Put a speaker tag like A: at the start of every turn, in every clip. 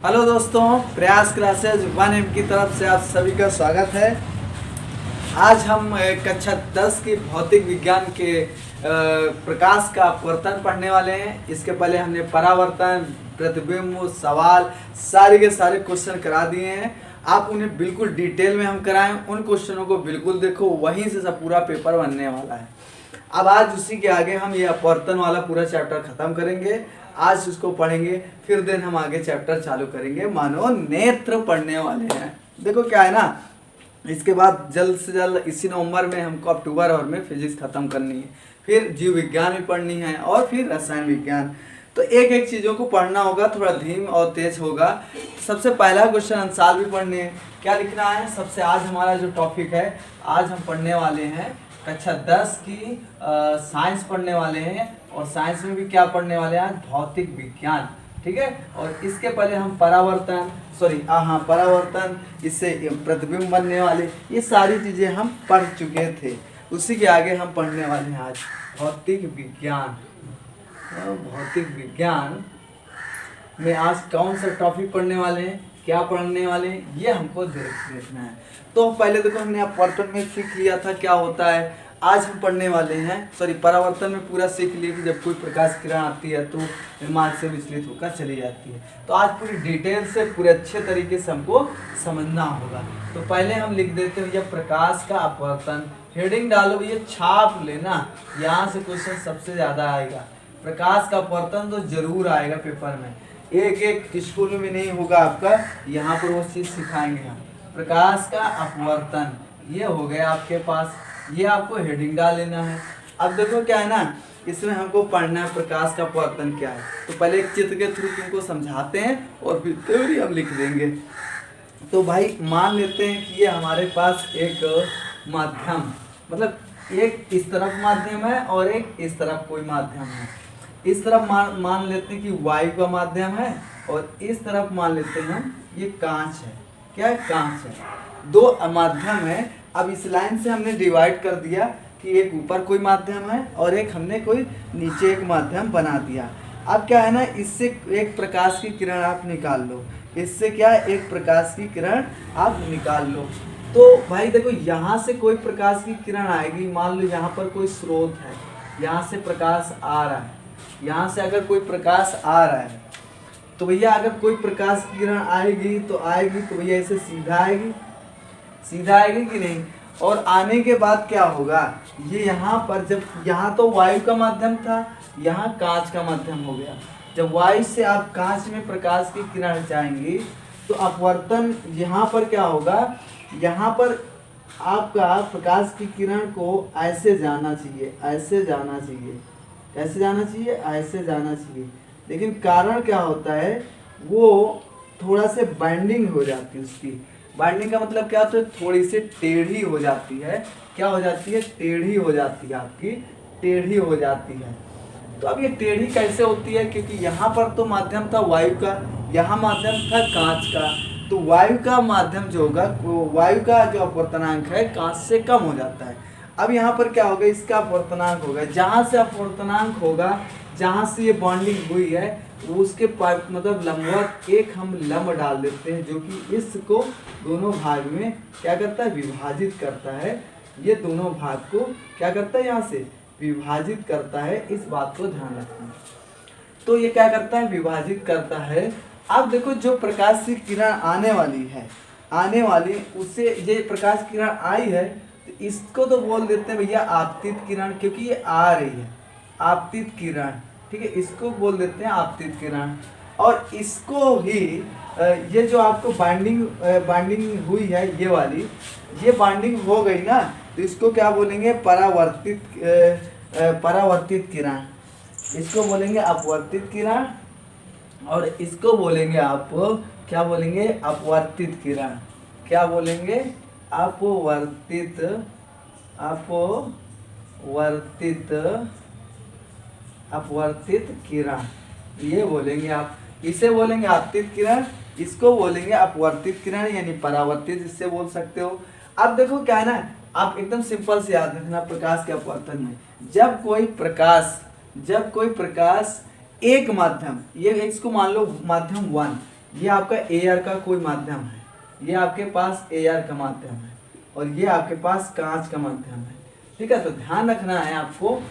A: Hello दोस्तों, प्रयास classes 1M की तरफ से आप सभी का स्वागत है। आज हम कक्षा 10 की भौतिक विज्ञान के प्रकाश का अपवर्तन पढ़ने वाले हैं। इसके पहले हमने परावर्तन, प्रतिबिंब, सवाल सारे के सारे क्वेश्चन करा दिए हैं। आप उन्हें बिल्कुल डिटेल में हम कराएं, उन क्वेश्चनों को बिल्कुल देखो, वहीं से सब पूरा पेपर बनने वाला है। अब आज उसी के आगे हम ये अपवर्तन वाला पूरा चैप्टर खत्म करेंगे। आज उसको पढ़ेंगे, फिर दिन हम आगे चैप्टर चालू करेंगे। मानो नेत्र पढ़ने वाले हैं। देखो क्या है ना, इसके बाद जल्द से जल्द इसी नवंबर में हमको अक्टूबर और में फिजिक्स खत्म करनी है, फिर जीव विज्ञान भी पढ़नी है और फिर रसायन विज्ञान। तो एक एक चीज़ों को पढ़ना होगा, थोड़ा धीम और तेज होगा। सबसे पहला क्वेश्चन अंशाल भी पढ़ने हैं। क्या लिखना है सबसे, आज हमारा जो टॉपिक है, आज हम पढ़ने वाले हैं कक्षा 10 की साइंस पढ़ने वाले हैं। और साइंस में भी क्या पढ़ने वाले हैं, भौतिक विज्ञान। ठीक है, और इसके पहले हम परावर्तन परावर्तन, इससे प्रतिबिंब बनने वाले, ये सारी चीज़ें हम पढ़ चुके थे। उसी के आगे हम पढ़ने वाले हैं आज भौतिक विज्ञान। भौतिक विज्ञान में आज कौन सा टॉपिक पढ़ने वाले हैं, क्या पढ़ने वाले हैं, ये हमको देखना है। तो पहले देखो, हमने अपवर्तन में सीख लिया था क्या होता है। आज हम पढ़ने वाले हैं परावर्तन में पूरा सीख लिए कि जब कोई प्रकाश किरण आती है तो मार्ग से विचलित होकर चली जाती है। तो आज पूरी डिटेल से पूरे अच्छे तरीके से हमको समझना होगा। तो पहले हम लिख देते हैं, यह प्रकाश का अपवर्तन। हेडिंग डालो, ये छाप लेना, यहाँ से क्वेश्चन सबसे ज़्यादा आएगा। प्रकाश का अपवर्तन तो जरूर आएगा पेपर में, एक एक स्कूल में नहीं होगा आपका, यहाँ पर वो चीज़ सिखाएंगे हम। प्रकाश का अपवर्तन ये हो गया आपके पास, ये आपको हेडिंग डाल लेना है। अब देखो क्या है ना, इसमें हमको पढ़ना है प्रकाश का अपवर्तन क्या है। तो पहले एक चित्र के थ्रू तुमको समझाते हैं और फिर थ्योरी हम लिख देंगे। तो भाई मान लेते हैं कि ये हमारे पास एक माध्यम, मतलब एक इस तरफ माध्यम है और एक इस तरफ कोई माध्यम है। इस तरफ मान लेते हैं कि वायु का माध्यम है, और इस तरफ मान लेते हैं हम ये कांच है। क्या है, कांच है। दो माध्यम है। अब इस लाइन से हमने डिवाइड कर दिया कि एक ऊपर कोई माध्यम है और एक हमने कोई नीचे एक माध्यम बना दिया। अब क्या है ना, इससे एक प्रकाश की किरण आप निकाल लो, इससे क्या है, एक प्रकाश की किरण आप निकाल लो। तो भाई देखो, यहाँ से कोई प्रकाश की किरण आएगी। मान लो यहाँ पर कोई स्रोत है, यहाँ से प्रकाश आ रहा है, यहाँ से अगर कोई प्रकाश आ रहा है तो भैया अगर कोई प्रकाश की किरण आएगी तो भैया ऐसे सीधा आएगी कि नहीं। और आने के बाद क्या होगा, ये यहाँ पर जब यहाँ तो वायु का माध्यम था, यहाँ कांच का माध्यम हो गया। जब वायु से आप कांच में प्रकाश की किरण जाएंगी तो अपवर्तन यहाँ पर क्या होगा, यहाँ पर आपका प्रकाश की किरण को ऐसे जाना चाहिए, ऐसे जाना चाहिए। कैसे जाना चाहिए, ऐसे जाना चाहिए। लेकिन कारण क्या होता है, वो थोड़ा से बाइंडिंग हो जाती है। उसकी बाइंडिंग का मतलब क्या होता है, थोड़ी सी टेढ़ी हो जाती है। क्या हो जाती है, टेढ़ी हो जाती है, आपकी टेढ़ी हो जाती है। तो अब ये टेढ़ी कैसे होती है, क्योंकि यहाँ पर तो माध्यम था वायु का, यहाँ माध्यम था कांच का। तो वायु का माध्यम जो होगा, वायु का जो अपवर्तनांक है कांच से कम हो जाता है। अब यहाँ पर क्या होगा, इसका अपवर्तनांक होगा, जहाँ से अपवर्तनांक होगा, जहाँ से ये बॉन्डिंग हुई है उसके मतलब लंबवत एक हम लंब डाल देते हैं, जो कि इसको दोनों भाग में क्या करता है, विभाजित करता है। ये दोनों भाग को क्या करता है, यहाँ से विभाजित करता है। इस बात को ध्यान रखना। तो ये क्या करता है, विभाजित करता है। अब देखो, जो प्रकाश की किरण आने वाली उससे ये प्रकाश किरण आई है, तो इसको तो बोल देते हैं भैया आपतित किरण, क्योंकि ये आ रही है, आपतित किरण। ठीक है, इसको बोल देते हैं आपतित किरण। और इसको ही ये जो आपको बाइंडिंग हुई है, ये वाली, ये बाइंडिंग हो गई ना, तो इसको क्या बोलेंगे, परावर्तित किरण। इसको बोलेंगे अपवर्तित किरण, और इसको बोलेंगे आप क्या बोलेंगे, अपवर्तित किरण। क्या बोलेंगे, अपवर्तित किरण, ये बोलेंगे आप। इसे बोलेंगे आपतित किरण, इसको बोलेंगे अपवर्तित किरण, यानी परावर्तित इससे बोल सकते हो। अब देखो क्या है ना, आप एकदम सिंपल से याद रखना प्रकाश के अपवर्तन में, जब कोई प्रकाश एक माध्यम, ये इसको मान लो माध्यम 1, ये आपका एयर का कोई माध्यम है, ये आपके पास एयर का माध्यम है और ये आपके पास कांच का माध्यम है। ठीक है, तो ध्यान रखना है आपको।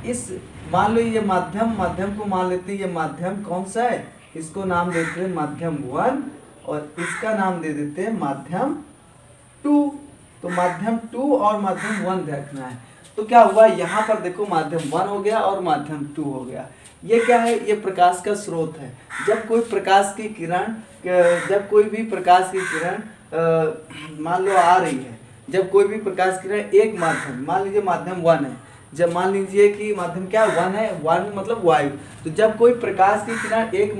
A: इस मान लो ये माध्यम को मान लेते हैं, ये माध्यम कौन सा है, इसको नाम देते हैं माध्यम 1 और इसका नाम दे देते हैं माध्यम 2। तो माध्यम 2 और माध्यम 1 देखना है। तो क्या हुआ, यहाँ पर देखो माध्यम 1 हो गया और माध्यम 2 हो गया। ये क्या है, ये प्रकाश का स्रोत है। जब कोई प्रकाश की किरण, जब कोई भी प्रकाश की किरण मान लो आ रही है, जब कोई भी प्रकाश की किरण एक माध्यम, मान लीजिए माध्यम 1 है, जब मान लीजिए कि माध्यम क्या 1 है, 1 मतलब वायु, तो जब कोई प्रकाश की किरण एक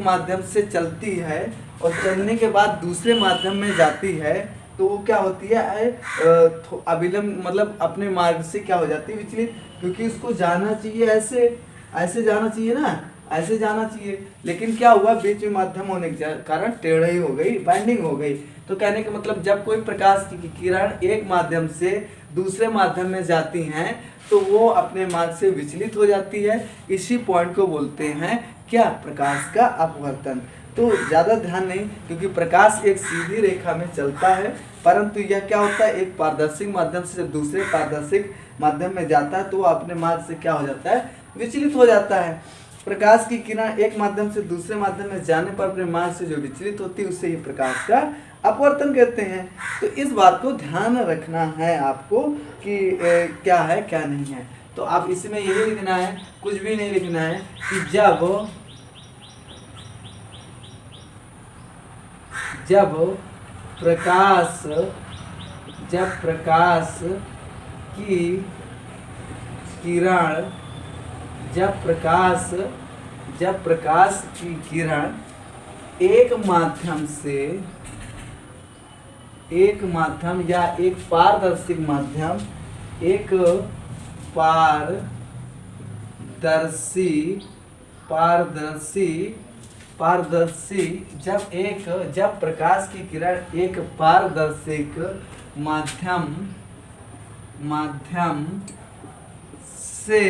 A: माध्यम से चलती है और चलने के बाद दूसरे माध्यम में जाती है, तो वो क्या होती है, अविलंब मतलब अपने मार्ग से क्या हो जाती है, विचलित, क्योंकि उसको जाना चाहिए ऐसे जाना चाहिए ना, ऐसे जाना चाहिए, लेकिन क्या हुआ, बीच में माध्यम होने के कारण टेढ़ी हो गई, बाइंडिंग हो गई। तो कहने का मतलब जब कोई प्रकाश की किरण एक माध्यम से दूसरे माध्यम में जाती हैं तो वो अपने मार्ग से विचलित हो जाती है। इसी पॉइंट को बोलते हैं क्या, प्रकाश का अपवर्तन। तो ज़्यादा ध्यान नहीं, क्योंकि प्रकाश एक सीधी रेखा में चलता है, परंतु यह क्या होता है, एक पारदर्शी माध्यम से दूसरे पारदर्शी माध्यम में जाता है तो अपने मार्ग से क्या हो जाता है, विचलित हो जाता है। प्रकाश की किरण एक माध्यम से दूसरे माध्यम में जाने पर अपने मार्ग से जो विचलित होती है उससे ही प्रकाश का अपवर्तन कहते हैं। तो इस बात को ध्यान रखना है आपको कि क्या है क्या नहीं है। तो आप इसमें यही लिखना है, कुछ भी नहीं लिखना है कि जब प्रकाश की किरण जब प्रकाश की किरण एक माध्यम या एक पारदर्शी माध्यम, एक पारदर्शी जब प्रकाश की किरण एक पारदर्शिक माध्यम से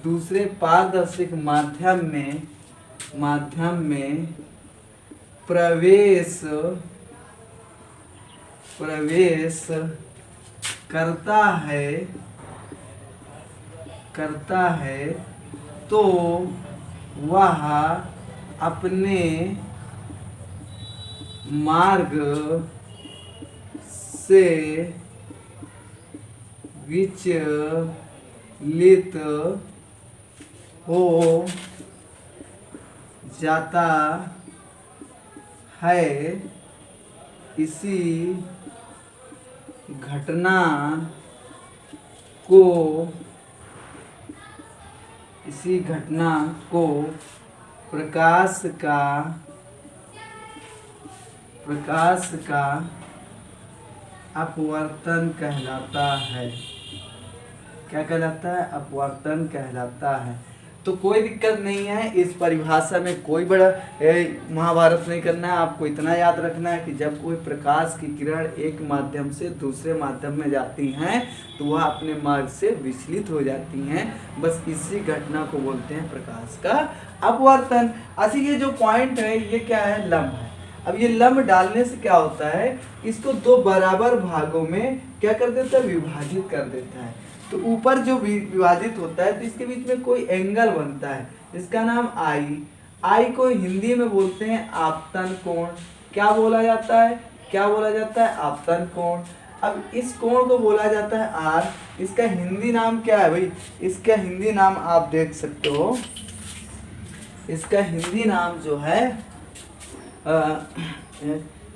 A: दूसरे पारदर्शिक माध्यम में प्रवेश करता है तो वह अपने मार्ग से विचलित हो जाता है। इसी घटना को प्रकाश का अपवर्तन कहलाता है। क्या कहलाता है, अपवर्तन कहलाता है। तो कोई दिक्कत नहीं है, इस परिभाषा में कोई बड़ा महाभारत नहीं करना है। आपको इतना याद रखना है कि जब कोई प्रकाश की किरण एक माध्यम से दूसरे माध्यम में जाती हैं तो वह अपने मार्ग से विचलित हो जाती हैं। बस इसी घटना को बोलते हैं प्रकाश का अपवर्तन। अच्छा, ये जो पॉइंट है ये क्या है, लंब है। अब ये लंब डालने से क्या होता है, इसको दो बराबर भागों में क्या कर देता है, विभाजित कर देता है। तो ऊपर जो विभाजित होता है तो इसके बीच में कोई एंगल बनता है, इसका नाम आई को हिंदी में बोलते हैं आपतन कोण। क्या बोला जाता है, आपतन कोण। अब इस कोण को बोला जाता है आर। इसका हिंदी नाम क्या है भाई, इसका हिंदी नाम आप देख सकते हो, इसका हिंदी नाम जो है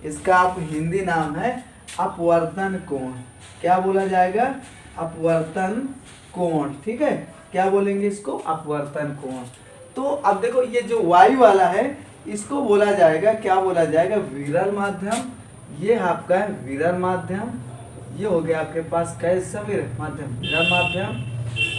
A: इसका आप हिंदी नाम है अपवर्तन कोण। क्या बोला जाएगा, अपवर्तन कोण। ठीक है, क्या बोलेंगे इसको, अपवर्तन कोण। तो अब देखो ये जो वायु वाला है इसको बोला जाएगा, क्या बोला जाएगा, विरल माध्यम। ये आपका है विरल माध्यम, ये हो गया आपके पास कैसा माध्यम, विरल माध्यम,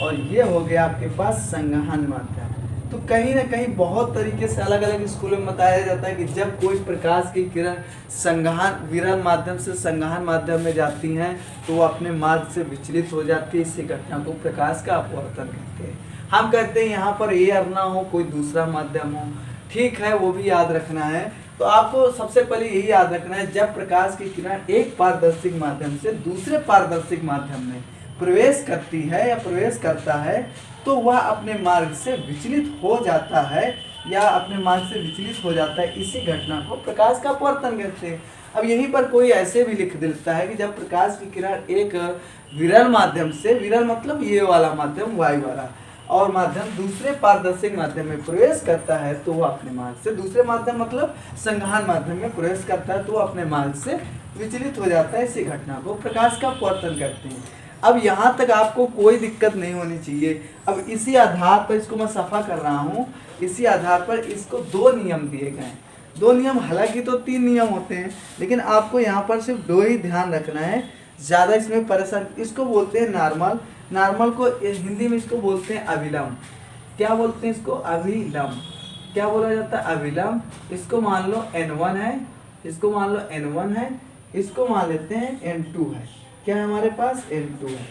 A: और ये हो गया आपके पास संवहन माध्यम। तो तो कहीं ना कहीं बहुत तरीके से अलग अलग स्कूलों में बताया जाता है कि जब कोई प्रकाश की किरण संवहन विरल माध्यम से संवहन माध्यम में जाती हैं तो वो अपने मार्ग से विचलित हो जाती है। इसी घटना को प्रकाश का अपवर्तन कहते हैं। हम कहते हैं यहाँ पर एयर ना हो, कोई दूसरा माध्यम हो, ठीक है, वो भी याद रखना है। तो आपको सबसे पहले यही याद रखना है, जब प्रकाश की किरण एक पारदर्शिक माध्यम से दूसरे पारदर्शिक माध्यम में प्रवेश करती है या प्रवेश करता है तो वह अपने मार्ग से विचलित हो जाता है या अपने मार्ग से विचलित हो जाता है। इसी घटना को प्रकाश का अपवर्तन कहते हैं। अब यहीं पर कोई ऐसे भी लिख देता है कि जब प्रकाश की किरण एक विरल माध्यम से, विरल मतलब ये वाला माध्यम वायु वाला, और माध्यम दूसरे पारदर्शिक माध्यम में प्रवेश करता है तो वह अपने मार्ग से, दूसरे माध्यम मतलब संवहन माध्यम में प्रवेश करता है तो वह अपने मार्ग से विचलित हो जाता है। इसी घटना को प्रकाश का अपवर्तन कहते हैं। अब यहाँ तक आपको कोई दिक्कत नहीं होनी चाहिए। अब इसी आधार पर इसको मैं सफा कर रहा हूँ, इसी आधार पर इसको 2 नियम दिए गए हैं। 2 नियम, हालांकि तो 3 नियम होते हैं, लेकिन आपको यहाँ पर सिर्फ 2 ही ध्यान रखना है, ज़्यादा इसमें परेशान। इसको बोलते हैं नॉर्मल, नॉर्मल को हिंदी में इसको बोलते हैं अभिलंब। क्या बोलते हैं इसको? अभिलंब। क्या बोला जाता है? अभिलंब। इसको मान लो n1 है, इसको मान लो n1 है, इसको मान लेते हैं n2 है। क्या है हमारे पास? n2 है।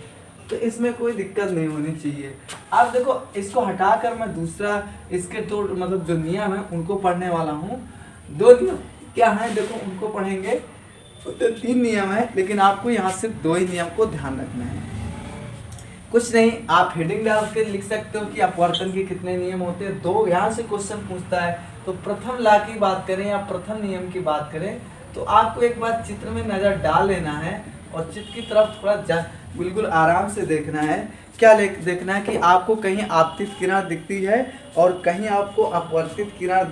A: तो इसमें कोई दिक्कत नहीं होनी चाहिए। अब देखो, इसको हटाकर मैं दूसरा इसके तो मतलब जो नियम है उनको पढ़ने वाला हूँ। 2 नियम क्या है देखो, उनको पढ़ेंगे। तो 3 नियम है, लेकिन आपको यहाँ सिर्फ 2 ही नियम को ध्यान रखना है। कुछ नहीं, आप हेडिंग डाल के लिख सकते हो कि अपवर्तन के कितने नियम होते हैं। 2 यहाँ से क्वेश्चन पूछता है, तो प्रथम लॉ की बात करें या प्रथम नियम की बात करें तो आपको एक बार चित्र में नज़र डाल लेना है और चित्र की तरफ थोड़ा बिल्कुल आराम से देखना है। क्या देखना है कि आपको कहीं आपतित किरण दिखती है और कहीं आपको अपवर्तित किरण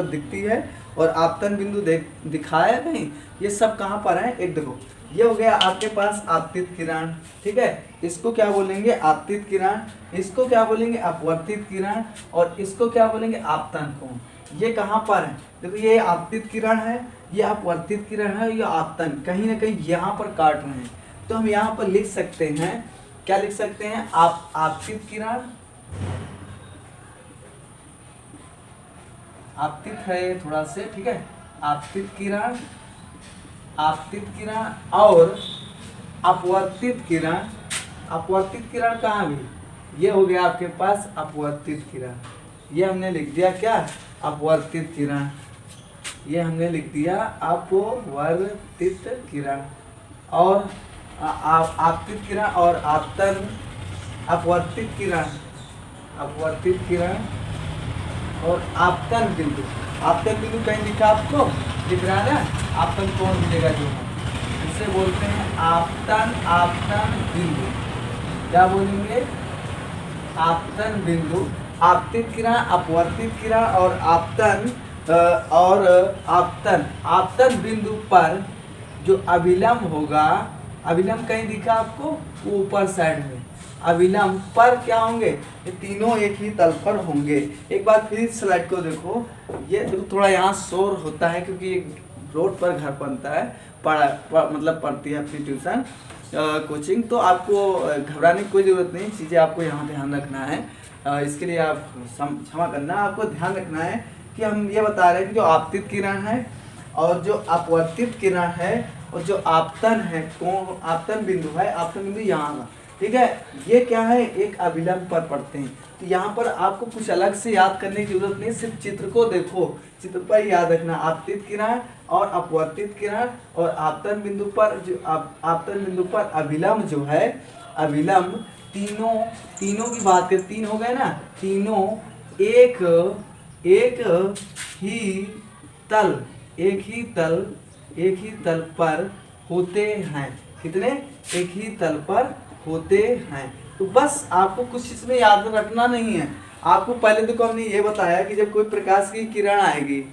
A: दिखती है और आपतन बिंदु दिखाया नहीं। ये सब कहाँ पर है? एक देखो, ये हो गया आपके पास आपतित किरण, ठीक है, इसको क्या बोलेंगे? आपतित किरण। इसको क्या बोलेंगे? अपवर्तित किरण। और इसको क्या बोलेंगे? आपतन कोण। ये कहाँ पर है? देखो, ये आपतित किरण है, ये अपवर्तित किरण है, ये आपतन कहीं ना कहीं यहाँ पर काट रहे हैं। तो हम यहाँ पर लिख सकते हैं, क्या लिख सकते हैं? आपतित किरण, आपतित है थोड़ा से, ठीक है, आपतित किरण, आपतित किरण और अपवर्तित किरण। अपवर्तित किरण कहाँ भी? ये हो गया आपके पास अपवर्तित किरण। ये हमने लिख दिया क्या? अपवर्तित किरण। ये हमने लिख दिया अपवर्तित किरण। और आपतित किरण और आपतन, अपवर्तित किरण, अपवर्तित किरण और आपतन बिंदु। आपतन बिंदु कहीं दिखा आपको? दिख रहा है ना? आपतन कोण मिलेगा जो है, इसे बोलते हैं आपतन, आपतन बिंदु। क्या बोलेंगे? आपतन बिंदु। आपतित किरण, अपवर्तित किरण और आपतन आपतन बिंदु पर जो अभिलंब होगा, अभिलंब कहीं दिखा आपको? ऊपर साइड में अभिलंब पर क्या होंगे? ये तीनों एक ही तल पर होंगे। एक बार फिर इस स्लाइड को देखो, ये थोड़ा यहाँ शोर होता है क्योंकि रोड पर घर बनता है, पढ़ती है अपनी ट्यूशन कोचिंग। तो आपको घबराने की कोई ज़रूरत नहीं, चीज़ें आपको यहाँ ध्यान रखना है। इसके लिए आप क्षमा करना। आपको ध्यान रखना है कि हम ये बता रहे हैं कि जो आपतित किरण है और जो अपवर्तित किरण है और जो आपतन है, कौन आपतन बिंदु है, आपतन बिंदु यहाँ का, ठीक है, ये क्या है? एक अभिलंब पर पड़ते हैं। तो यहाँ पर आपको कुछ अलग से याद करने की जरूरत नहीं, सिर्फ चित्र को देखो, चित्र पर याद रखना। आपतित किरण और अपवर्तित किरण और आपतन बिंदु पर जो आपतन बिंदु पर अभिलंब जो है, अभिलंब तीनों की बात करें, 3 हो गए ना, तीनों एक ही तल पर होते हैं। कितने? एक ही तल पर होते हैं। तो बस आपको कुछ इसमें याद रखना नहीं है। आपको पहले देखो हमने ये बताया कि जब कोई प्रकाश की किरण आएगी,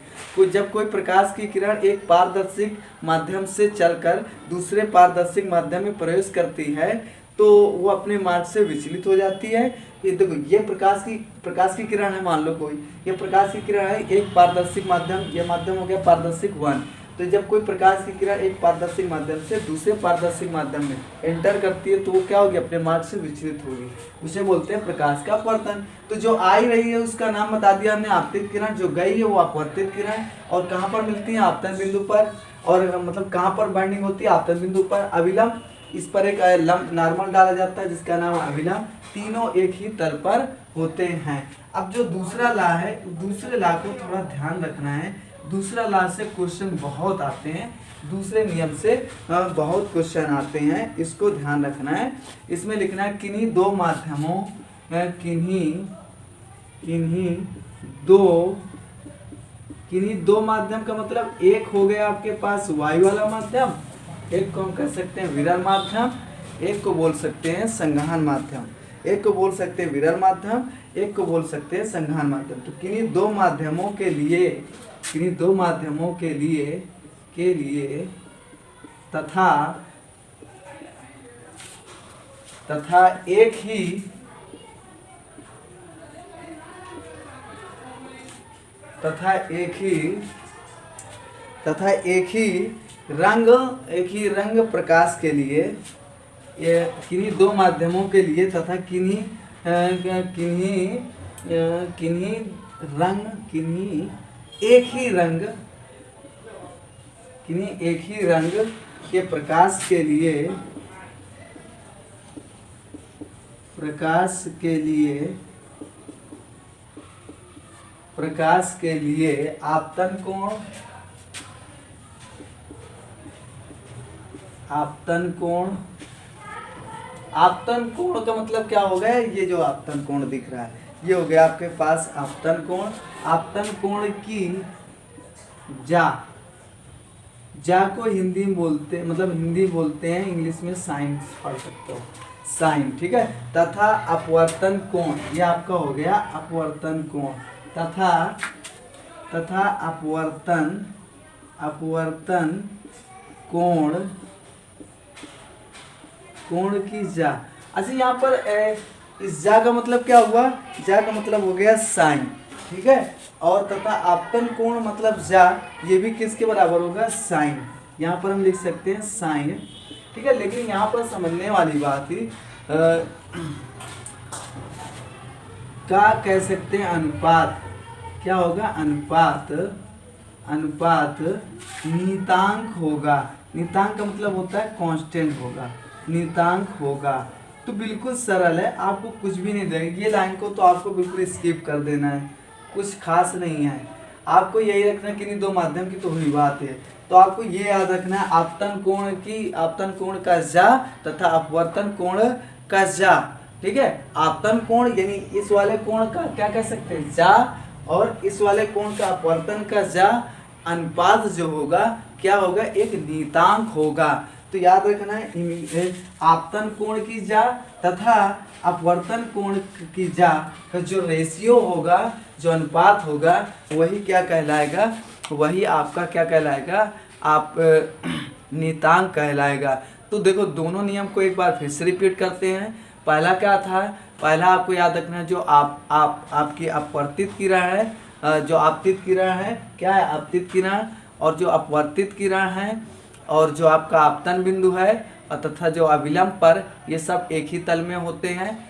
A: जब कोई प्रकाश की किरण एक पारदर्शिक माध्यम से चलकर दूसरे पारदर्शिक माध्यम में प्रवेश करती है तो वो अपने मार्ग से विचलित हो जाती है। ये देखो, ये प्रकाश की किरण है, मान लो कोई, ये प्रकाश की किरण है, एक पारदर्शिक माध्यम, ये माध्यम हो गया पारदर्शिक 1, तो जब कोई प्रकाश की किरण एक पारदर्शी माध्यम से दूसरे पारदर्शी माध्यम में एंटर करती है तो वो क्या होगी, अपने मार्ग से विचलित होगी, उसे बोलते हैं प्रकाश का अपवर्तन। तो जो आ रही है उसका नाम बता दिया हमने आपतित किरण, जो गई है वो अपवर्तित किरण। और कहाँ पर मिलती है, आपतन बिंदु पर। और मतलब कहाँ पर बाइंडिंग होती है, आपतन बिंदु पर। अविलंब, इस पर एक लंब नॉर्मल डाला जाता है जिसका नाम है अविलंब। तीनों एक ही तल पर होते हैं। अब जो दूसरा ला है, दूसरे ला को थोड़ा ध्यान रखना है। दूसरा ला से क्वेश्चन बहुत आते हैं, दूसरे नियम से बहुत क्वेश्चन आते हैं, इसको ध्यान रखना है। इसमें लिखना है किन्हीं दो माध्यमों, किन्हीं दो माध्यम का मतलब एक हो गया आपके पास वायु वाला माध्यम, एक को हम कह सकते हैं विरल माध्यम, एक को बोल सकते हैं संघान माध्यम। एक को बोल सकते हैं विरल माध्यम, एक को बोल सकते हैं संघान माध्यम। तो किन्हीं दो माध्यमों के लिए, किन्हीं दो माध्यमों के लिए तथा एक ही रंग प्रकाश के लिए, ये किन्हीं दो माध्यमों के लिए तथा किन्हीं एक ही रंग के प्रकाश के लिए आपतन कोण का मतलब क्या हो गया, ये जो आपतन कोण दिख रहा है ये हो गया आपके पास आपतन कोण। आपतन कोण की जा को हिंदी में बोलते, मतलब हिंदी बोलते हैं, इंग्लिश में साइन पढ़ सकते हो, साइन, ठीक है। तथा अपवर्तन कोण, ये आपका हो गया अपवर्तन कोण। तथा अपवर्तन कोण की जा। अच्छा, यहाँ पर इस जा का मतलब क्या हुआ, जा का मतलब हो गया साइन, ठीक है। और तथा आपतन कोण मतलब जा, ये भी किसके बराबर होगा, साइन। यहाँ पर हम लिख सकते हैं साइन, ठीक है। लेकिन यहाँ पर समझने वाली बात ही क्या कह सकते हैं, अनुपात। क्या होगा, अनुपात नियतांक होगा। नियतांक का मतलब होता है कांस्टेंट होगा, नियतांक होगा। तो बिल्कुल सरल है, आपको कुछ भी नहीं देगा, ये लाइन को तो आपको बिल्कुल स्किप कर देना है, कुछ खास नहीं है। आपको यही रखना है कि नहीं दो माध्यम की तो हुई बात है, तो आपको ये याद रखना है आपतन कोण का जा तथा अपवर्तन कोण का जा, ठीक है। आपतन कोण यानी इस वाले कोण का क्या कह सकते हैं, जा, और इस वाले कोण का अपवर्तन का जा, अनुपात जो होगा क्या होगा, एक नियतांक होगा। तो याद रखना है आपतन कोण की जा तथा अपवर्तन कोण की जा का जो रेशियो होगा, जो अनुपात होगा, वही क्या कहलाएगा, वही आपका क्या कहलाएगा, आप नियतांक कहलाएगा। तो देखो दोनों नियम को एक बार फिर से रिपीट करते हैं। पहला क्या था, पहला आपको याद रखना है जो आपकी अपवर्तित किरण है, जो आपतित किरण है, क्या है आपतित किरण, और जो अपवर्तित किरण है, और जो आपका आपतन बिंदु है, और तथा जो अविलंब पर, ये सब एक ही तल में होते हैं।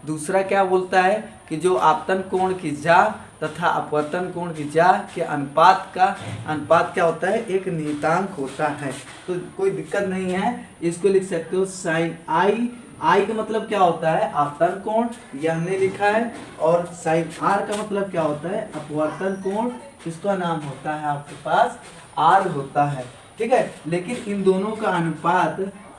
A: दूसरा क्या बोलता है कि जो आपतन कोण की जा तथा अपवर्तन कोण की जा के अनुपात क्या होता है, एक नियतांक होता है। तो कोई दिक्कत नहीं है, इसको लिख सकते हो साइन आई का मतलब क्या होता है, आपतन कोण, यह हमने लिखा है। और साइन आर का मतलब क्या होता है, अपवर्तन कोण, इसका नाम होता है आपके पास आर होता है, ठीक है। लेकिन इन दोनों का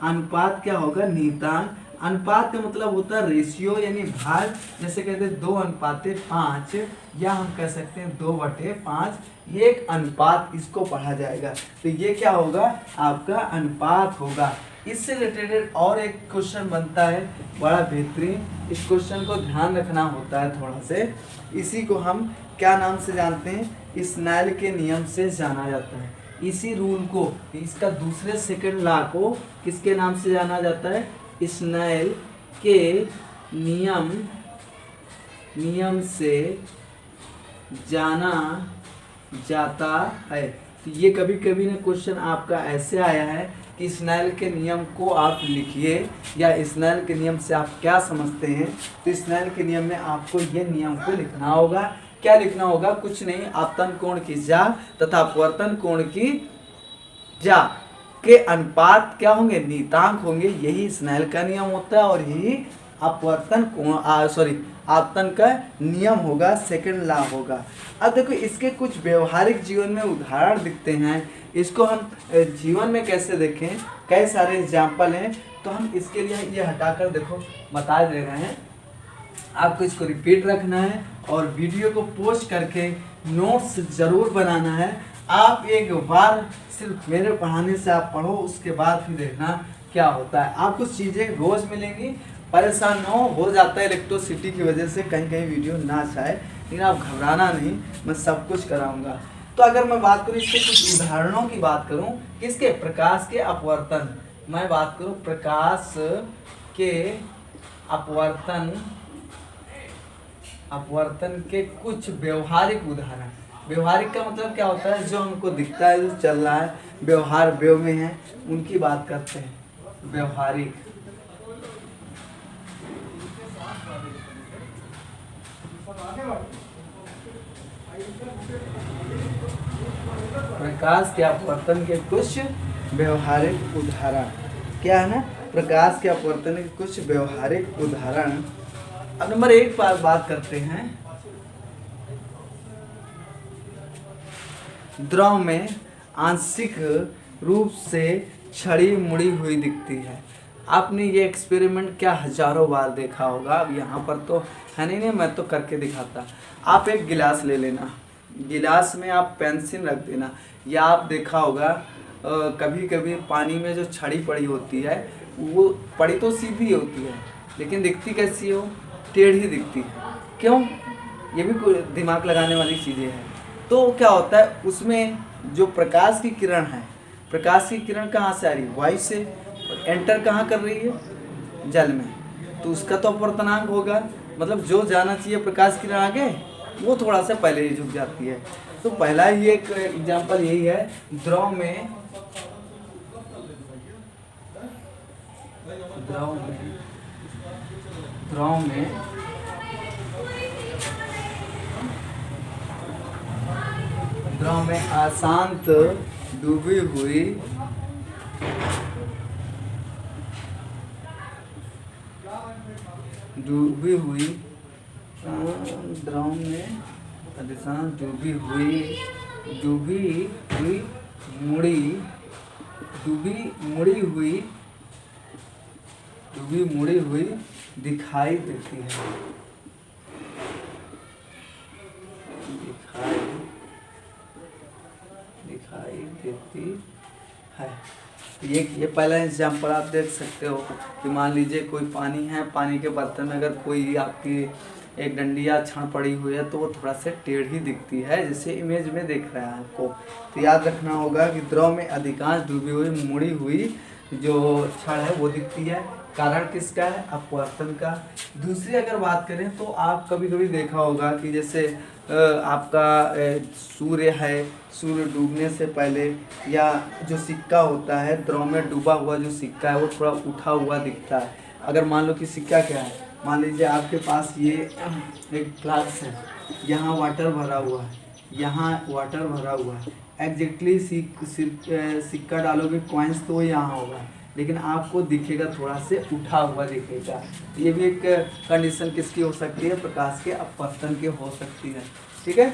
A: अनुपात क्या होगा, नियतांक। अनुपात का मतलब होता है रेशियो यानी भाग, जैसे कहते हैं 2:5, या हम कह सकते हैं 2/5, ये एक अनुपात, इसको पढ़ा जाएगा। तो ये क्या होगा, आपका अनुपात होगा। इससे रिलेटेड और एक क्वेश्चन बनता है बड़ा बेहतरीन, इस क्वेश्चन को ध्यान रखना होता है थोड़ा से। इसी को हम क्या नाम से जानते हैं, स्नेल के नियम से जाना जाता है। इसी रूल को, इसका दूसरे सेकंड लॉ को किसके नाम से जाना जाता है, स्नेल के नियम से जाना जाता है। तो ये कभी कभी ना क्वेश्चन आपका ऐसे आया है कि स्नेल के नियम को आप लिखिए, या स्नेल के नियम से आप क्या समझते हैं। तो स्नेल के नियम में आपको ये नियम को लिखना होगा। क्या लिखना होगा? कुछ नहीं, आपतन कोण की जा तथा अपवर्तन कोण की जा के अनुपात क्या होंगे? नियतांक होंगे। यही स्नेल का नियम होता है और यही अपवर्तन कोण आपतन का नियम होगा, सेकंड लॉ होगा। अब देखो इसके कुछ व्यवहारिक जीवन में उदाहरण दिखते हैं। इसको हम जीवन में कैसे देखें, कई सारे एग्जाम्पल हैं। तो हम इसके लिए ये हटाकर देखो बता दे रहे हैं। आपको इसको रिपीट रखना है और वीडियो को पोस्ट करके नोट्स ज़रूर बनाना है। आप एक बार सिर्फ मेरे पढ़ाने से आप पढ़ो, उसके बाद फिर देखना क्या होता है। आपको चीज़ें रोज़ मिलेंगी, परेशान न हो जाता है इलेक्ट्रिसिटी की वजह से कहीं कहीं वीडियो ना आए, लेकिन आप घबराना नहीं, मैं सब कुछ कराऊंगा। तो अगर मैं बात करूँ इसके कुछ उदाहरणों की बात करूँ, किसके? प्रकाश के अपवर्तन। मैं बात करूँ प्रकाश के अपवर्तन के कुछ व्यवहारिक उदाहरण। व्यवहारिक का मतलब क्या होता है? जो हमको दिखता है, जो चल रहा है, व्यवहार व्यव में है, उनकी बात करते हैं व्यवहारिक। प्रकाश के अपवर्तन के कुछ व्यवहारिक उदाहरण क्या है ना? प्रकाश के अपवर्तन के कुछ व्यवहारिक उदाहरण। अब नंबर 1 पर बात करते हैं। द्रव में आंशिक रूप से छड़ी मुड़ी हुई दिखती है। आपने ये एक्सपेरिमेंट क्या हजारों बार देखा होगा। अब यहाँ पर तो है नहीं, मैं तो करके दिखाता। आप एक गिलास ले लेना, गिलास में आप पेंसिल रख देना, या आप देखा होगा कभी कभी पानी में जो छड़ी पड़ी होती है, वो पड़ी तो सीधी होती है लेकिन दिखती कैसी हो? टेढ़ी दिखती है। क्यों? ये भी कोई दिमाग लगाने वाली चीज़ें हैं। तो क्या होता है उसमें जो प्रकाश की किरण है, प्रकाश की किरण कहाँ से आ रही है? वायु से, और एंटर कहाँ कर रही है? जल में। तो उसका तो अपवर्तनांक होगा, मतलब जो जाना चाहिए प्रकाश किरण आगे, वो थोड़ा सा पहले ही झुक जाती है। तो पहला ही एक एग्जांपल यही है। द्रव में अशांत डूबी हुई द्रव में अशांत डूबी मुड़ी हुई दिखाई देती है। दिखाई देती है। ये पहला एग्जाम्पल आप देख सकते हो कि मान लीजिए कोई पानी है, पानी के बर्तन में अगर कोई आपकी एक डंडिया छड़ पड़ी हुई है तो वो थोड़ा सा टेढ़ी दिखती है, जैसे इमेज में देख रहा है आपको। तो याद रखना होगा कि द्रव में अधिकांश डूबी हुई मुड़ी हुई जो छड़ है वो दिखती है। कारण किसका है? अपवर्तन का। दूसरी अगर बात करें तो आप कभी कभी देखा होगा कि जैसे आपका सूर्य है, सूर्य डूबने से पहले, या जो सिक्का होता है द्रव में डूबा हुआ जो सिक्का है वो थोड़ा उठा हुआ दिखता है। अगर मान लो कि सिक्का क्या है, मान लीजिए आपके पास ये एक फ्लास्क है, यहाँ वाटर भरा हुआ है, यहाँ वाटर भरा हुआ है, एग्जैक्टली सिक्का डालोगे कॉइन्स तो यहाँ होगा, लेकिन आपको दिखेगा थोड़ा से उठा हुआ दिखेगा। ये भी एक कंडीशन किसकी हो सकती है? प्रकाश के अपवर्तन की हो सकती है। ठीक है।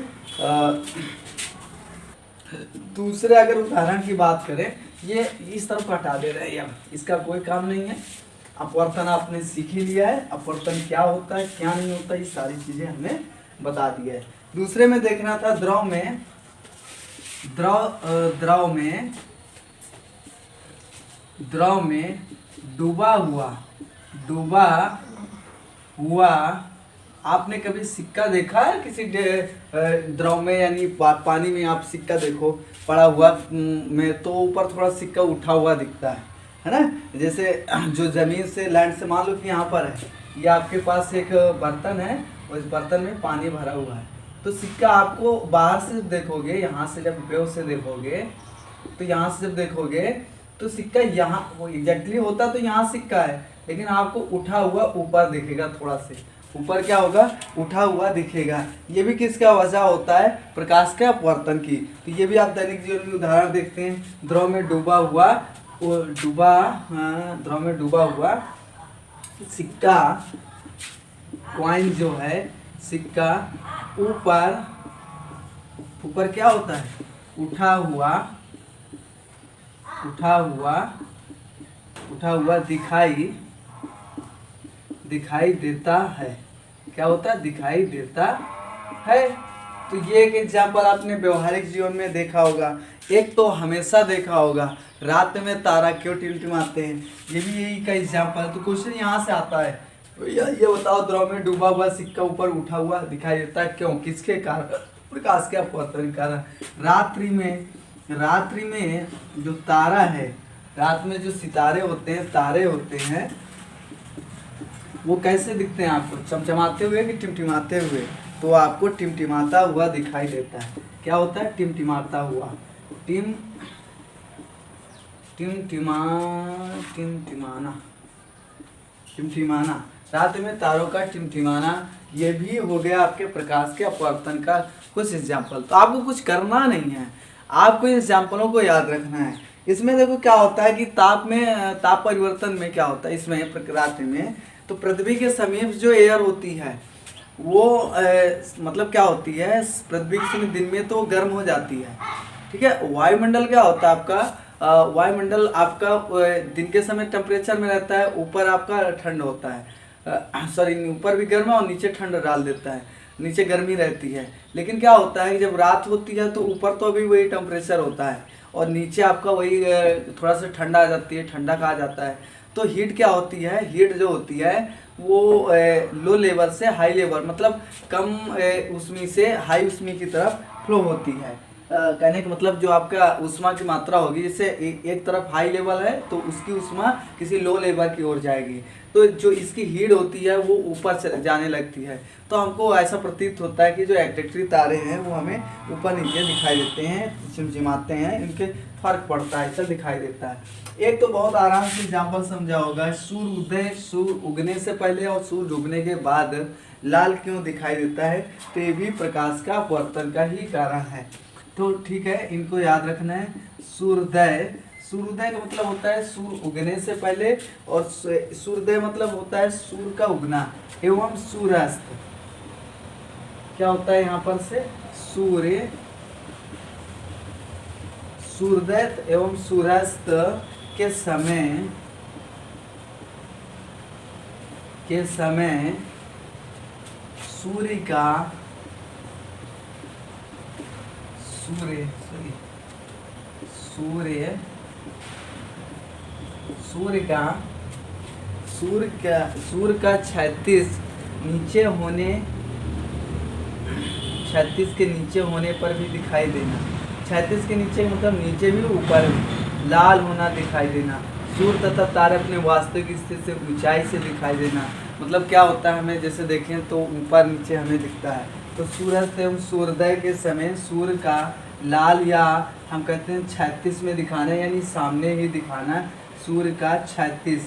A: दूसरे अगर उदाहरण की बात करें, ये इस तरफ हटा दे रहे हैं, इसका कोई काम नहीं है। अपवर्तन आपने सीख ही लिया है, अपवर्तन क्या होता है क्या नहीं होता, ये सारी चीजें हमने बता दी है। दूसरे में देखना था द्रव में डूबा हुआ आपने कभी सिक्का देखा है किसी द्रव में? यानी पानी में आप सिक्का देखो पड़ा हुआ में, तो ऊपर थोड़ा सिक्का उठा हुआ दिखता है ना। जैसे जो जमीन से लैंड से, मान लो कि यहाँ पर है, ये आपके पास एक बर्तन है और इस बर्तन में पानी भरा हुआ है, तो सिक्का आपको बाहर से देखोगे, यहाँ से जब वेव से देखोगे तो यहाँ से जब देखोगे तो सिक्का यहाँ वो एग्जैक्टली होता तो यहाँ सिक्का है, लेकिन आपको उठा हुआ ऊपर दिखेगा, थोड़ा से ऊपर क्या होगा, उठा हुआ दिखेगा। ये भी किसका वजह होता है, प्रकाश के अपवर्तन की। तो ये भी आप दैनिक जीवन में उदाहरण देखते हैं, द्रव में डूबा हुआ द्रव में डूबा हुआ सिक्का, कॉइन जो है, सिक्का ऊपर क्या होता है, उठा हुआ दिखाई देता है। क्या होता है, दिखाई देता है। तो ये एक एग्जाम्पल आपने व्यवहारिक जीवन में देखा होगा। एक तो हमेशा देखा होगा, रात में तारा क्यों टिमटिमाते हैं, ये भी यही का एग्जाम्पल है। तो क्वेश्चन यहाँ से आता है, ये बताओ, द्रव में डूबा हुआ सिक्का ऊपर उठा हुआ दिखाई देता है, क्यों, किसके कारण, प्रकाश के अपवर्तन के कारण। रात्रि में जो तारा है, रात में जो सितारे होते हैं, तारे होते हैं, वो कैसे दिखते हैं आपको, चमचमाते हुए कि टिमटिमाते हुए? तो आपको टिमटिमाता हुआ दिखाई देता है। क्या होता है, टिमटिमाता हुआ, टिमटिमाना, रात में तारों का टिमटिमाना, ये भी हो गया आपके प्रकाश के अपवर्तन का कुछ एग्जाम्पल। तो आपको कुछ करना नहीं है, आपको एग्जाम्पलों को याद रखना है। इसमें देखो क्या होता है कि ताप परिवर्तन में क्या होता है, इसमें रात्रि में तो पृथ्वी के समीप जो एयर होती है वो मतलब क्या होती है, पृथ्वी के समीप दिन में तो गर्म हो जाती है, ठीक है। वायुमंडल क्या होता है आपका, वायुमंडल आपका दिन के समय टेम्परेचर में रहता है, ऊपर आपका ठंड होता है, सॉरी ऊपर भी गर्म है और नीचे ठंड डाल देता है, नीचे गर्मी रहती है। लेकिन क्या होता है कि जब रात होती है तो ऊपर तो अभी वही टेम्परेचर होता है और नीचे आपका वही थोड़ा सा ठंडा आ जाती है, ठंडा कहा जाता है। तो हीट क्या होती है, हीट जो होती है वो लो लेवल से हाई लेवल, मतलब कम उष्मी से हाई उष्मी की तरफ फ्लो होती है। कहने का मतलब जो आपका उष्मा की मात्रा होगी, जैसे एक तरफ हाई लेवल है तो उसकी उष्मा किसी लो लेवल की ओर जाएगी, तो जो इसकी हीट होती है वो ऊपर से जाने लगती है। तो हमको ऐसा प्रतीत होता है कि जो एक्टिव तारे हैं वो हमें ऊपर नीचे दिखाई देते हैं, चिमचिमाते हैं, इनके फर्क पड़ता है, ऐसा दिखाई देता है। एक तो बहुत आराम से एग्जाम्पल समझा होगा, सूर्य उगने से पहले और सूर्य डूबने के बाद लाल क्यों दिखाई देता है, तो ये भी प्रकाश का अपवर्तन का ही कारण है। तो ठीक है, इनको याद रखना है। सूर्योदय का मतलब होता है सूर्य उगने से पहले, और सूर्योदय मतलब होता है सूर्य का उगना, एवं सूर्यास्त। क्या होता है यहाँ पर से, सूर्योदय एवं सूर्यास्त के समय सूर्य का क्षैतिज के नीचे होने पर भी दिखाई देना। क्षैतिज के नीचे मतलब नीचे भी ऊपर भी लाल होना दिखाई देना। सूर्य तथा तारे अपने वास्तविक स्थिति से ऊंचाई से दिखाई देना। मतलब क्या होता है, हमें जैसे देखें तो ऊपर नीचे हमें दिखता है। तो सूर्यास्त एवं सूर्योदय के समय सूर्य का लाल, या हम कहते हैं क्षैतिज में दिखाना, यानी सामने ही दिखाना। सूर्य का क्षैतिज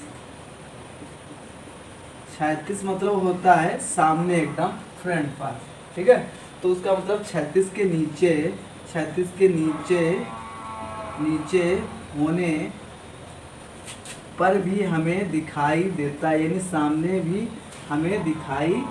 A: मतलब होता है सामने, एकदम फ्रंट पर, ठीक है। तो उसका मतलब क्षैतिज के नीचे होने पर भी हमें दिखाई देता है, यानी सामने भी हमें दिखाई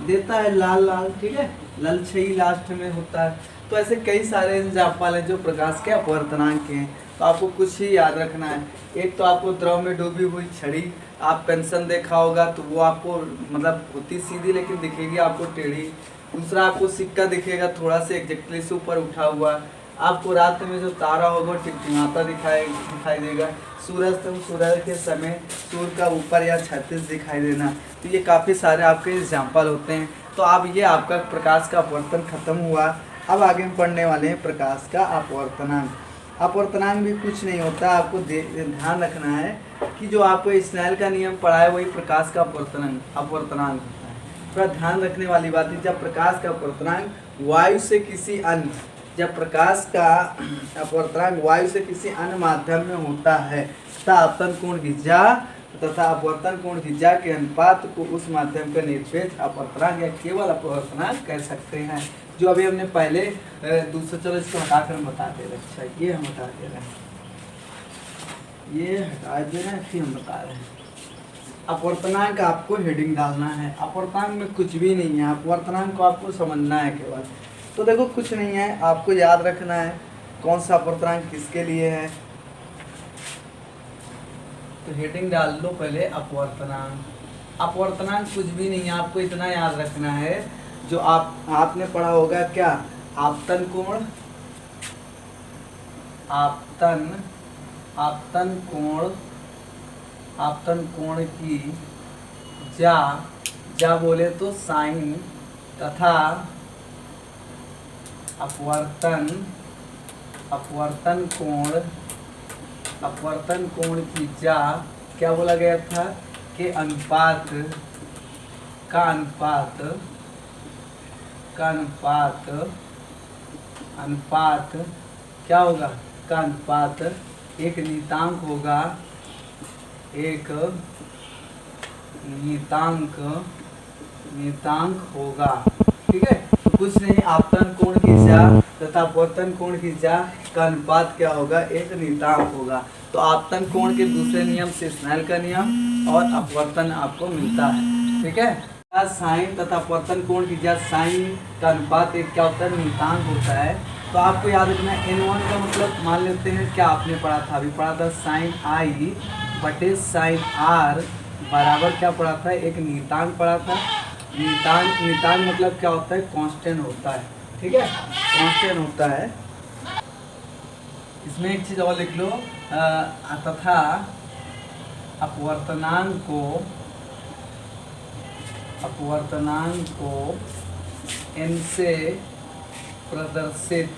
A: देता है लाल, ठीक है। ललछई लास्ट में होता है। तो ऐसे कई सारे एग्जाम्पल हैं जो प्रकाश के अपवर्तनांक के हैं। तो आपको कुछ ही याद रखना है। एक तो आपको द्रव में डूबी हुई छड़ी, आप पेंशन देखा होगा तो वो आपको मतलब होती सीधी लेकिन दिखेगी आपको टेढ़ी। दूसरा आपको सिक्का दिखेगा थोड़ा सा एग्जैक्टली से ऊपर उठा हुआ। आपको रात में जो तारा होगा टिमटिमाता दिखाई देगा। सूर्य के समय सूर्य का ऊपर या क्षैतिज दिखाई देना। तो ये काफ़ी सारे आपके एग्जाम्पल होते हैं। तो अब ये आपका प्रकाश का अपवर्तन खत्म हुआ। अब आगे हम पढ़ने वाले हैं प्रकाश का अपवर्तनांक। अपवर्तनांक भी कुछ नहीं होता, आपको ध्यान रखना है कि जो आपको स्नेल का नियम पढ़ा है वही प्रकाश का अपवर्तनांक होता है। थोड़ा ध्यान रखने वाली बात है, जब प्रकाश का अपवर्तनांक वायु से किसी अन्य, जब प्रकाश का अपवर्तनांक वायु से किसी अन्य माध्यम में होता है तथा आपतन कोण त्रिज्या के अनुपात को उस माध्यम का निरपेक्ष अपवर्तनांक या केवल अपवर्तनांक कह सकते हैं। जो अभी हमने पहले दूसरा, चलो इसको हटाकर हम बता दे रहे। अच्छा, ये हम हटा दे रहे हैं, ये हटा दे रहे हैं, फिर हम बता रहे हैं। अपवर्तनांक आपको हेडिंग डालना है। अपवर्तनांक में कुछ भी नहीं है, अपवर्तनांक को आपको समझना है केवल। तो देखो कुछ नहीं है, आपको याद रखना है कौन सा अपवर्तनांक किसके लिए है। तो हेडिंग डाल लो पहले अपवर्तनांक। अपवर्तनांक कुछ भी नहीं है, आपको इतना याद रखना है जो आपने पढ़ा होगा क्या, आपतन कोण, आपतन कोण की जा बोले तो साइन तथा अपवर्तन कोण की जा क्या बोला गया था कि अनुपात क्या होगा, का अनुपात एक नियतांक होगा, ठीक है। तो कुछ नहीं, आपतन कोण की जा तथा अपवर्तन कोण की जा का अनुपात क्या होगा, एक नियतांक होगा। तो आपतन कोण के दूसरे नियम से स्नेल का नियम और अपवर्तन आपको मिलता है, ठीक है। साइन तथा अपवर्तन कोण की जा साइन का अनुपात एक क्या होता है, नियतांक होता है। तो आपको याद रखना है n1 का मतलब मान लेते हैं क्या आपने पढ़ा था, अभी पढ़ा था साइन आई बटे साइन आर बराबर क्या पढ़ा था, एक नियतांक पढ़ा था। नियतांक मतलब क्या होता है, कांस्टेंट होता है, ठीक है, कांस्टेंट होता है। इसमें एक चीज और लिख लो, तथा अपवर्तनांक को n से प्रदर्शित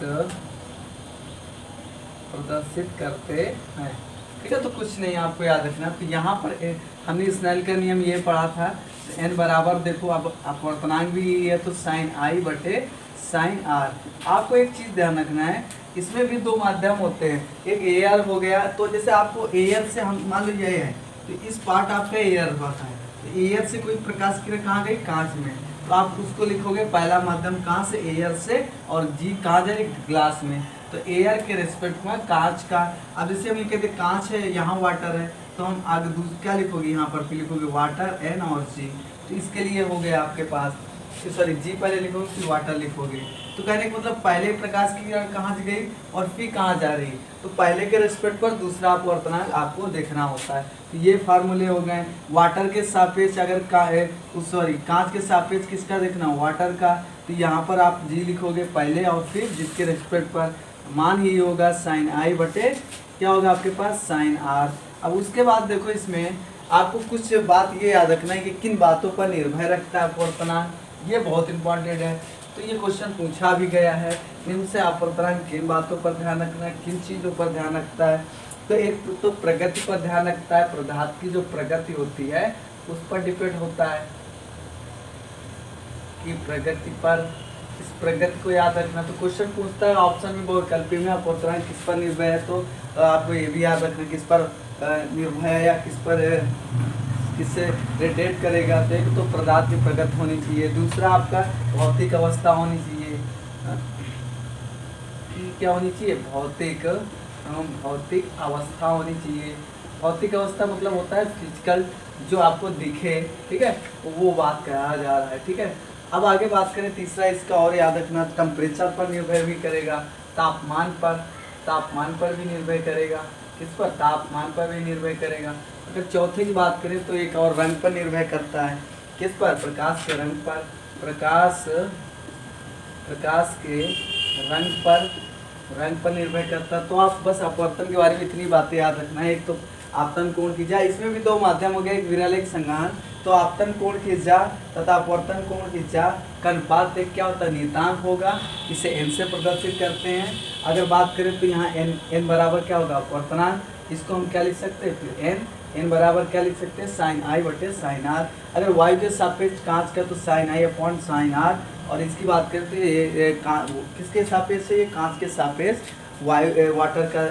A: करते हैं, ठीक है। तो कुछ नहीं आपको याद रखना। तो यहाँ पर हमने स्नेल का नियम ये पढ़ा था, तो n बराबर देखो अब अपवर्तनांक भी यही है, तो साइन आई बटे साइन आर। आपको एक चीज़ ध्यान रखना है, इसमें भी दो माध्यम होते हैं, एक एयर हो गया। तो जैसे आपको एयर से हम मान लो ये है, तो इस पार्ट आपका एयर होता है, तो एयर से कोई प्रकाश किरण कहाँ गई, कांच में, तो आप उसको लिखोगे पहला माध्यम कहाँ से, एयर से, और जी कहाँ जाए, ग्लास में। तो एयर के रिस्पेक्ट में कांच का, अब जैसे हम ये कहते हैं कांच है, यहाँ वाटर है, तो हम आगे दूसरा क्या लिखोगे, यहाँ पर फिर लिखोगे वाटर एन और जी। तो इसके लिए हो गया आपके पास, सॉरी जी पहले लिखोगे फिर वाटर लिखोगे। तो कहने का मतलब पहले प्रकाश की किरण कहाँ गई और फिर कहाँ जा रही, तो पहले के रिस्पेक्ट पर दूसरा अपवर्तनांक आपको देखना होता है। तो ये फार्मूले हो गए। वाटर के सापेक्ष अगर कांच के सापेक्ष किसका देखना, वाटर का, तो यहाँ पर आप जी लिखोगे पहले और फिर जिसके रिस्पेक्ट पर मान ही होगा साइन आई बटे क्या होगा आपके पास, साइन आर। अब उसके बाद देखो इसमें आपको कुछ बात ये याद रखना है कि किन बातों पर निर्भर रखता है अपवर्तनांक, ये बहुत इंपॉर्टेंट है। तो ये क्वेश्चन पूछा भी गया है, इनसे अपवर्तनांक किन बातों पर ध्यान रखना है, किन चीज़ों पर ध्यान रखता है। तो एक तो प्रगति पर ध्यान रखता है, पदार्थ की जो प्रगति होती है उस पर डिपेंड होता है कि प्रगति पर, इस प्रगति को याद रखना। तो क्वेश्चन पूछता है ऑप्शन में बहुविकल्पी में अपवर्तनांक किस पर निर्भर है, तो आपको ये भी याद रखना किस पर निर्भर है या किससे रिलेट करेगा। तो एक तो पदार्थ की प्रगति होनी चाहिए, दूसरा आपका भौतिक अवस्था होनी चाहिए, क्या होनी चाहिए, भौतिक अवस्था होनी चाहिए। भौतिक अवस्था मतलब होता है फिजिकल, जो आपको दिखे, ठीक है, वो बात कहा जा रहा है, ठीक है। अब आगे बात करें तीसरा इसका और याद रखना, टेम्परेचर पर निर्भर भी करेगा, तापमान पर भी निर्भर करेगा, किस पर, तापमान पर भी निर्भर करेगा। अगर चौथे की बात करें तो एक और रंग पर निर्भर करता है, किस पर, प्रकाश के रंग पर, प्रकाश के रंग पर निर्भर करता है। तो आप बस अपवर्तन के बारे में इतनी बातें याद रखना है। एक तो आपतन कोण की जा, इसमें भी दो माध्यम हो गए, एक विरल एक संघान। तो आपतन कोण की जा तथा अपवर्तन कोण की जा का अनुपात एक क्या होता है, नियतांक होगा, इसे n से प्रदर्शित करते हैं। अगर बात करें तो यहाँ n बराबर क्या होगा, अपवर्तनांक, इसको हम क्या लिख सकते हैं, फिर n बराबर क्या लिख सकते हैं, साइन आई बटे साइन आर। अगर वायु के सापेक्ष कांच का तो sine I upon sine R, और इसकी बात करें तो ये किसके सापेक्ष है, ये कांच के सापेक्ष वायु वाटर का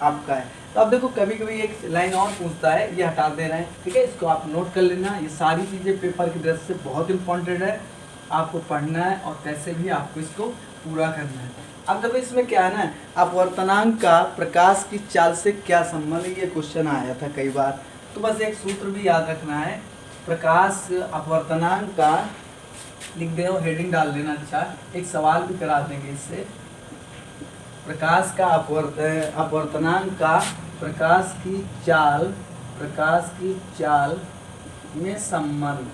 A: आपका है। तो अब देखो कभी कभी एक लाइन और पूछता है, ये हटा दे रहे हैं, ठीक है, इसको आप नोट कर लेना। ये सारी चीज़ें पेपर की दृष्टि से बहुत इंपॉर्टेंट है, आपको पढ़ना है और कैसे भी आपको इसको पूरा करना है। अब देखो इसमें क्या है ना, अपवर्तनांक का प्रकाश की चाल से क्या संबंध है, ये क्वेश्चन आया था कई बार। तो बस एक सूत्र भी याद रखना है, प्रकाश अपवर्तनांक का लिख दे और हेडिंग डाल देना। अच्छा, एक सवाल भी करा देंगे इससे, प्रकाश का अपवर्तनांक का प्रकाश की चाल में संबंध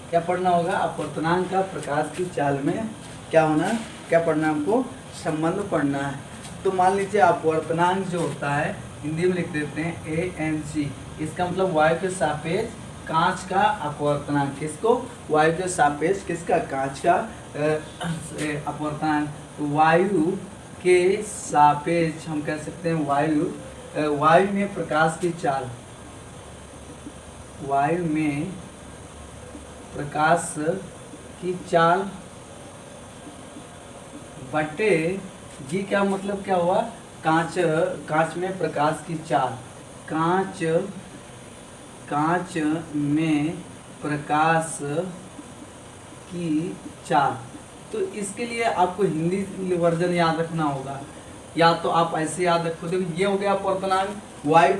A: क्या पढ़ना होगा, अपवर्तनांक का प्रकाश की चाल में क्या होना, क्या पढ़ना हमको, संबंध पढ़ना है। तो मान लीजिए अपवर्तनांक जो होता है हिंदी में लिख देते हैं ANC, इसका मतलब वायु के सापेक्ष कांच का अपवर्तनांक, किसको, वायु के सापेक्ष किसका, कांच का अपवर्तनांक। वायु के सापेक्ष हम कह सकते हैं वायु में प्रकाश की चाल, वायु में प्रकाश की चाल बटे जी, क्या मतलब क्या हुआ, कांच में प्रकाश की चाल, कांच में प्रकाश की चाल। तो इसके लिए आपको हिंदी वर्जन याद रखना होगा, या तो आप ऐसे याद रखो, देखो ये हो गया अपवर्तनांक, वायु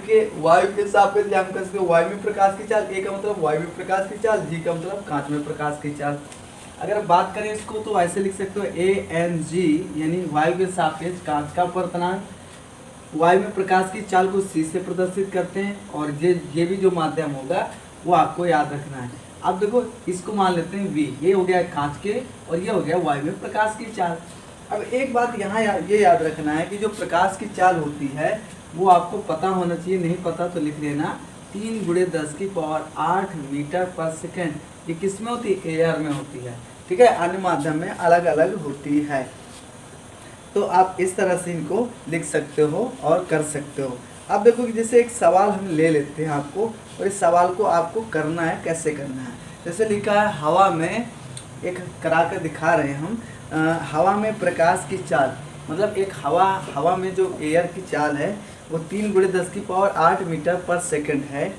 A: के सापेक्ष हम कह सकते हैं वायु में प्रकाश की चाल, ए का मतलब वायु में प्रकाश की चाल, जी का मतलब कांच में प्रकाश की चाल। अगर बात करें इसको तो ऐसे लिख सकते हो ANG, यानी वायु के सापेक्ष कांच का अपवर्तनांक, वायु में प्रकाश की चाल को C से प्रदर्शित करते हैं, और ये भी जो माध्यम होगा वो आपको याद रखना है। अब देखो इसको मान लेते हैं V, ये हो गया कांच के और ये हो गया वायु में प्रकाश की चाल। अब एक बात यहाँ ये याद रखना है कि जो प्रकाश की चाल होती है वो आपको पता होना चाहिए, नहीं पता तो लिख लेना, 3 × 10⁸ मीटर पर सेकेंड। ये किस में होती है, एयर में होती है, ठीक है, अन्य माध्यम में अलग अलग होती है। तो आप इस तरह से इनको लिख सकते हो और कर सकते हो। अब देखो कि जैसे एक सवाल हम ले लेते हैं आपको, और इस सवाल को आपको करना है, कैसे करना है। जैसे लिखा है हवा में, एक करा कर दिखा रहे हैं हम, हवा में प्रकाश की चाल, मतलब एक हवा में जो एयर की चाल है वो 3 × 10⁸ मीटर पर सेकंड है।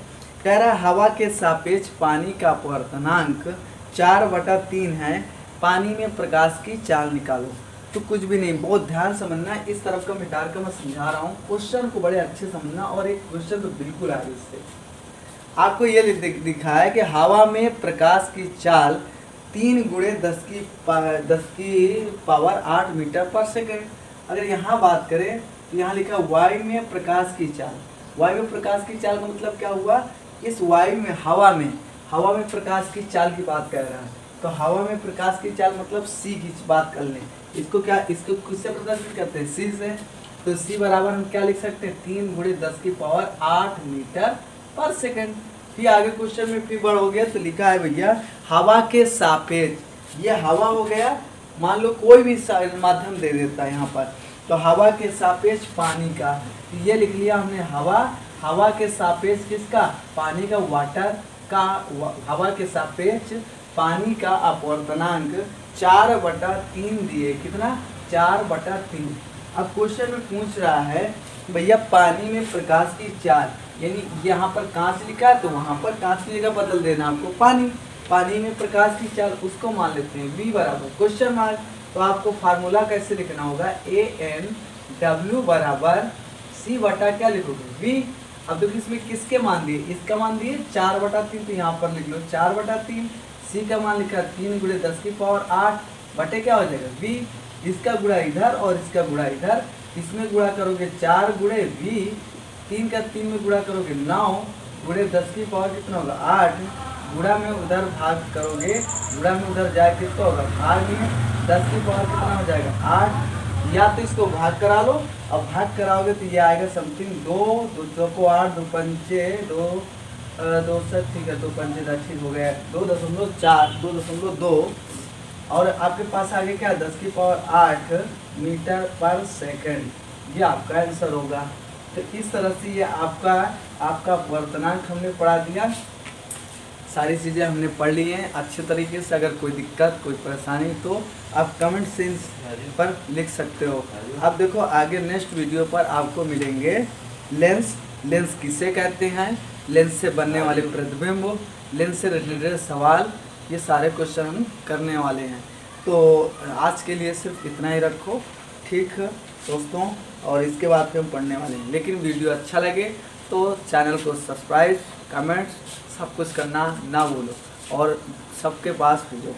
A: कह रहा है हवा के सापेक्ष पानी का अपवर्तनांक 4/3 है, पानी में प्रकाश की चाल निकालो। तो कुछ भी नहीं, बहुत ध्यान समझना है, इस तरफ का मिटा कर मैं समझा रहा हूँ, क्वेश्चन को बड़े अच्छे समझना, और एक क्वेश्चन तो बिल्कुल आगे इससे आपको ये दिखा है कि हवा में प्रकाश की चाल 3 × 10⁸ मीटर पर सेकंड। अगर यहाँ बात करें तो यहाँ लिखा वायु में प्रकाश की चाल, वायु में प्रकाश की चाल का मतलब क्या हुआ, इस वायु में हवा में प्रकाश की चाल की बात कर रहा है। तो हवा में प्रकाश की चाल मतलब C की बात कर लें, इसको किससे प्रदर्शित करते हैं, C से। तो C बराबर हम क्या लिख सकते हैं, 3 × 10⁸ मीटर पर सेकंड। फिर आगे क्वेश्चन में फिर बड़ा हो गया, तो लिखा है भैया हवा के सापेक्ष, ये हवा हो गया, मान लो कोई भी माध्यम दे देता है यहाँ पर, तो हवा के सापेक्ष पानी का, तो ये लिख लिया हमने हवा के सापेक्ष किसका, पानी का, वाटर का, हवा के सापेक्ष पानी का अपवर्तनांक 4/3 दिए, कितना, 4/3। अब क्वेश्चन में पूछ रहा है भैया पानी में प्रकाश की चाल, यानी यहाँ पर कांच लिखा है तो वहाँ पर कांच की जगह बदल देना आपको, पानी में प्रकाश की चाल, उसको मान लेते हैं V बराबर क्वेश्चन मार्क। तो आपको फार्मूला कैसे लिखना होगा, ANW बराबर C बटा क्या लिखोगे, V। अब देखो इसमें किसके मान दिए, इसका मान दिए 4/3, तो यहाँ पर लिख लो 4/3। C का मान लिखा 3 × 10⁸ बटे क्या हो जाएगा V, इसका गुणा इधर और इसका गुणा इधर, इसमें गुणा करोगे 4 × V, 3 का 3 में गुणा करोगे 9 × 10⁸ कितना होगा 8, गुणा में उधर भाग करोगे, गुणा में उधर जाए कितना होगा भाग में, 10⁸ कितना हो जाएगा 8, या तो इसको भाग करा लो, अब भाग कराओगे तो ये आएगा समथिंग 2 को 8, 2 पंचे 2, 2 से ठीक है, 2 पंचे 10 ठीक हो गया, 2.4 2.2, और आपके पास आगे क्या 10⁸ मीटर पर सेकंड, ये आपका आंसर होगा। तो इस तरह से ये आपका अपवर्तनांक हमने पढ़ा दिया। सारी चीज़ें हमने पढ़ ली हैं अच्छे तरीके से। अगर कोई दिक्कत कोई परेशानी तो आप कमेंट सेक्शन पर लिख सकते हो। अब देखो आगे नेक्स्ट वीडियो पर आपको मिलेंगे लेंस, लेंस किसे कहते हैं, लेंस से बनने वाले प्रतिबिंब, लेंस से रिलेटेड सवाल, ये सारे क्वेश्चन हम करने वाले हैं। तो आज के लिए सिर्फ इतना ही रखो, ठीक है दोस्तों, और इसके बाद फिर हम पढ़ने वाले हैं। लेकिन वीडियो अच्छा लगे तो चैनल को सब्सक्राइब, कमेंट्स सब कुछ करना ना भूलो और सबके पास भेजो।